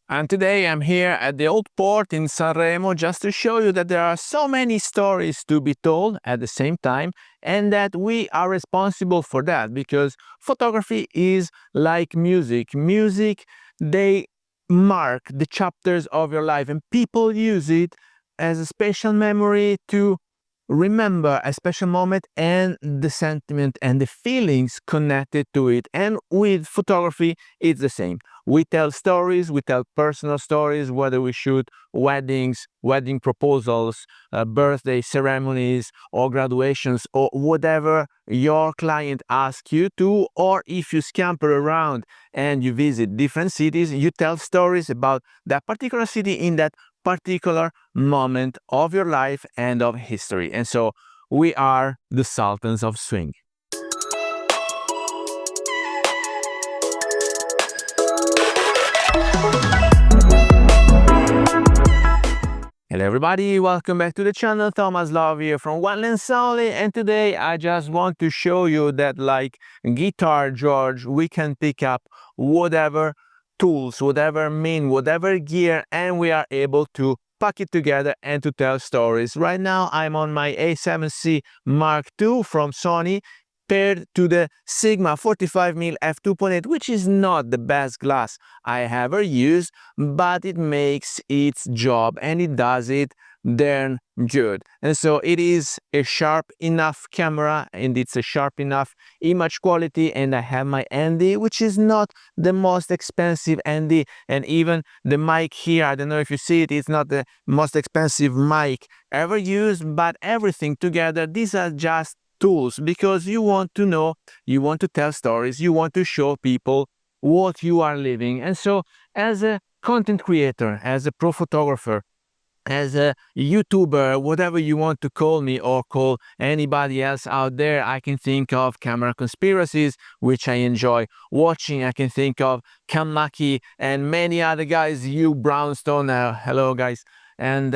And today I'm here at the old port in Sanremo just to show you that there are so many stories to be told at the same time, and that we are responsible for that, because photography is like music. Music, they mark the chapters of your life, and people use it as a special memory to remember a special moment and the sentiment and the feelings connected to it. And with photography, it's the same. We tell stories, we tell personal stories, whether we shoot weddings, wedding proposals, birthday ceremonies, or graduations, or whatever your client asks you to, or if you scamper around and you visit different cities, you tell stories about that particular city in that particular moment of your life and of history. And so we are the Sultans of Swing. Hello everybody, welcome back to the channel. Thomas Love here from One Lens Only, and today I just want to show you that, like Guitar George, we can pick up whatever tools, whatever whatever gear, and we are able to pack it together and to tell stories. Right now I'm on my A7C Mark II from Sony, paired to the Sigma 45mm f2.8, which is not the best glass I ever used, but it makes its job and it does it darn good. And so it is a sharp enough camera and it's a sharp enough image quality, and I have my ND, which is not the most expensive ND, and even the mic here, I don't know if you see it, it's not the most expensive mic ever used, but everything together, these are just tools, because you want to know, you want to tell stories, you want to show people what you are living. And so as a content creator, as a pro photographer, as a YouTuber, whatever you want to call me or call anybody else out there, I can think of Camera Conspiracies, which I enjoy watching. I can think of Cam Lucky and many other guys, you Brownstone, hello guys. And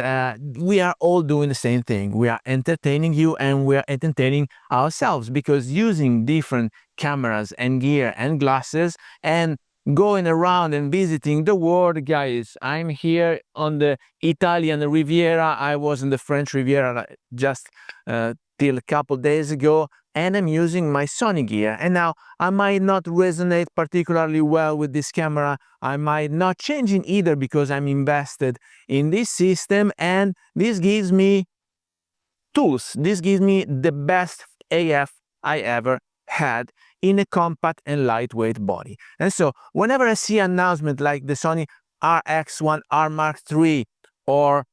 we are all doing the same thing. We are entertaining you and we are entertaining ourselves, because using different cameras and gear and glasses and going around and visiting the world, guys. I'm here on the Italian Riviera. I was in the French Riviera just till a couple days ago, and I'm using my Sony gear. And now I might not resonate particularly well with this camera. I might not change it either, because I'm invested in this system, and this gives me tools. This gives me the best AF I ever had in a compact and lightweight body. And so whenever I see an announcement like the Sony RX1R Mark III or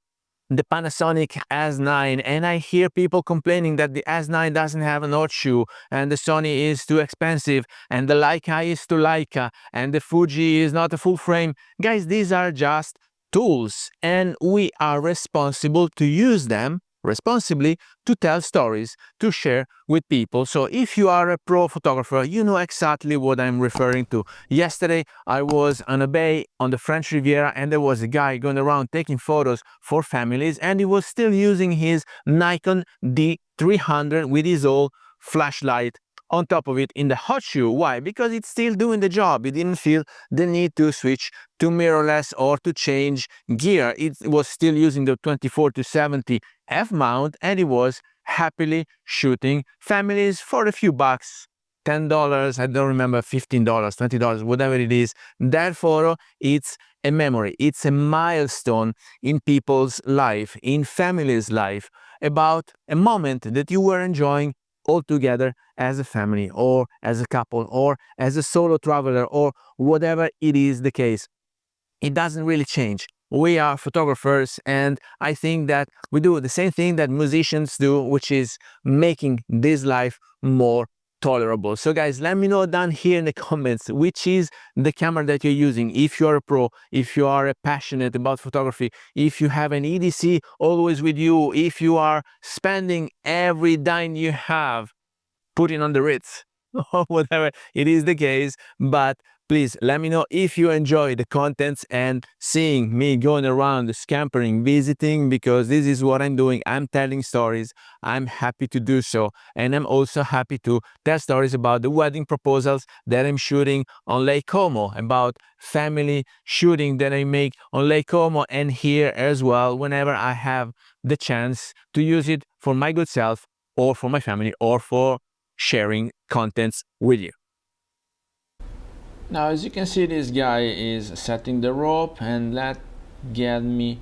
the Panasonic S9, and I hear people complaining that the S9 doesn't have an horseshoe and the Sony is too expensive and the Leica is too Leica and the Fuji is not a full frame, guys, these are just tools, and we are responsible to use them responsibly to tell stories, to share with people. So if you are a pro photographer, you know exactly what I'm referring to. Yesterday I was on a bay on the French Riviera, and there was a guy going around taking photos for families, and he was still using his Nikon D300 with his old flashlight on top of it in the hot shoe. Why? Because it's still doing the job. He didn't feel the need to switch to mirrorless or to change gear. It was still using the 24-70 F-mount, and it was happily shooting families for a few bucks, $10, I don't remember, $15, $20, whatever it is. That photo, it's a memory, it's a milestone in people's life, in families' life, about a moment that you were enjoying all together as a family or as a couple or as a solo traveler or whatever it is the case. It doesn't really change. We are photographers, and I think that we do the same thing that musicians do, which is making this life more tolerable. So guys, let me know down here in the comments which is the camera that you're using. If you're a pro, if you are passionate about photography, if you have an EDC always with you, if you are spending every dime you have putting on the Ritz or whatever it is the case, but Please let me know if you enjoy the contents and seeing me going around scampering, visiting, because this is what I'm doing. I'm telling stories. I'm happy to do so. And I'm also happy to tell stories about the wedding proposals that I'm shooting on Lake Como, about family shooting that I make on Lake Como and here as well, whenever I have the chance to use it for my good self or for my family or for sharing contents with you. Now, as you can see, this guy is setting the rope, and that get me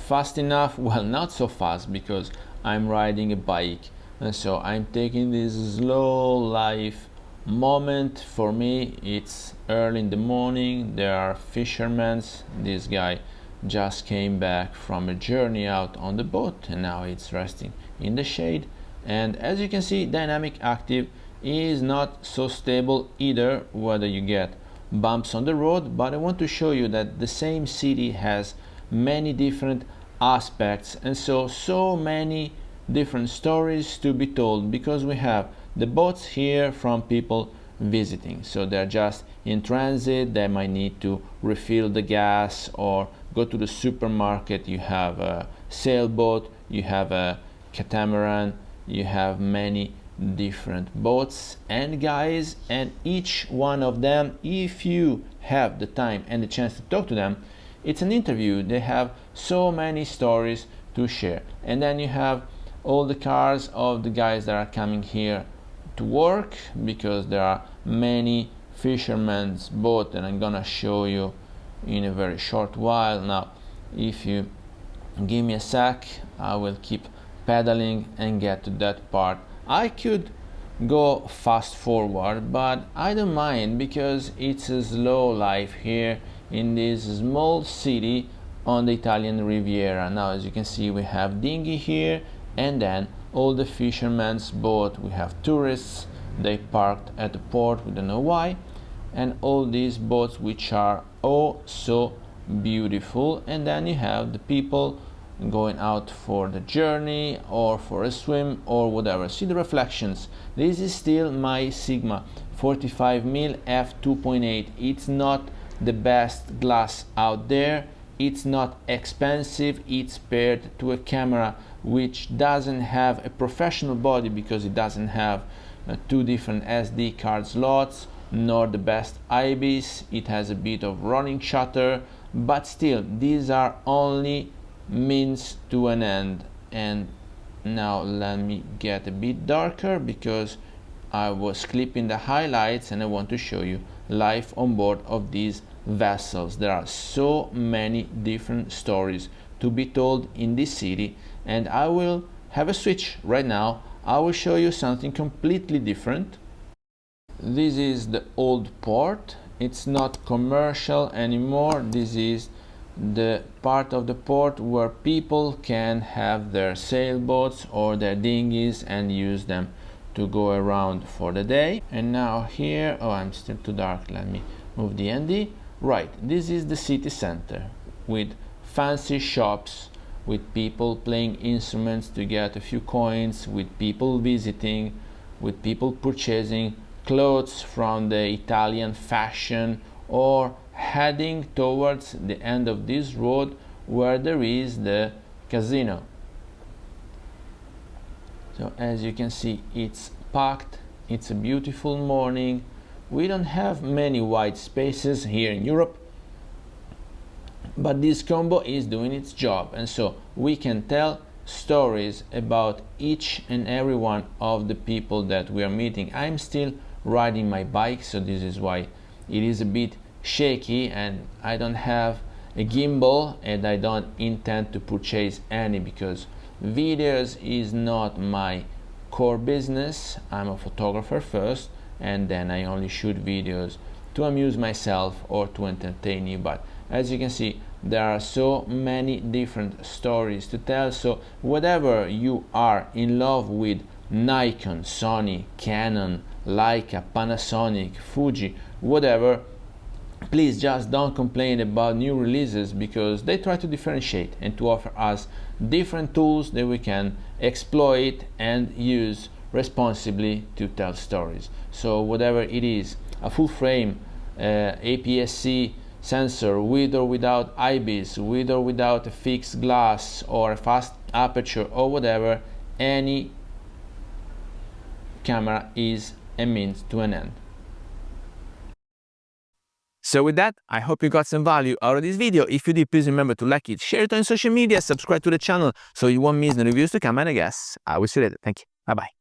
fast enough. Well, not so fast because I'm riding a bike, and so I'm taking this slow life moment. For me, it's early in the morning. There are fishermen. This guy just came back from a journey out on the boat, and now it's resting in the shade. And as you can see, dynamic active is not so stable either, whether you get bumps on the road. But I want to show you that the same city has many different aspects, and so many different stories to be told, because we have the boats here from people visiting, so they're just in transit. They might need to refill the gas or go to the supermarket. You have a sailboat, you have a catamaran, you have many different boats and guys, and each one of them, if you have the time and the chance to talk to them, it's an interview. They have so many stories to share. And then you have all the cars of the guys that are coming here to work, because there are many fishermen's boats that I'm gonna show you in a very short while. Now, if you give me a sec, I will keep pedaling and get to that part. I could go fast forward, but I don't mind, because it's a slow life here in this small city on the Italian Riviera. Now, as you can see, we have dinghy here, and then all the fishermen's boat. We have tourists, they parked at the port, we don't know why, and all these boats which are oh so beautiful. And then you have the people going out for the journey or for a swim or whatever. See the reflections. This is still my Sigma 45mm f2.8. It's not the best glass out there. It's not expensive. It's paired to a camera which doesn't have a professional body, because it doesn't have two different SD card slots, nor the best IBIS. It has a bit of running shutter, but still, these are only means to an end. And now let me get a bit darker, because I was clipping the highlights and I want to show you life on board of these vessels. There are so many different stories to be told in this city, and I will have a switch right now. I will show you something completely different. This is the old port. It's not commercial anymore. This is the part of the port where people can have their sailboats or their dinghies and use them to go around for the day. And now here, oh, I'm still too dark, let me move the ND. Right, this is the city center with fancy shops, with people playing instruments to get a few coins, with people visiting, with people purchasing clothes from the Italian fashion, or heading towards the end of this road where there is the casino. So as you can see, it's packed. It's a beautiful morning. We don't have many white spaces here in Europe, but this combo is doing its job, and so we can tell stories about each and every one of the people that we are meeting. I'm still riding my bike, so this is why it is a bit shaky, and I don't have a gimbal, and I don't intend to purchase any, because videos is not my core business. I'm a photographer first, and then I only shoot videos to amuse myself or to entertain you. But as you can see, there are so many different stories to tell. So whatever you are in love with, Nikon, Sony, Canon, Leica, Panasonic, Fuji, whatever, please just don't complain about new releases, because they try to differentiate and to offer us different tools that we can exploit and use responsibly to tell stories. So whatever it is, a full frame APS-C sensor, with or without IBIS, with or without a fixed glass or a fast aperture or whatever, any camera is a means to an end. So with that, I hope you got some value out of this video. If you did, please remember to like it, share it on social media, subscribe to the channel so you won't miss the reviews to come, and I guess I will see you later. Thank you. Bye-bye.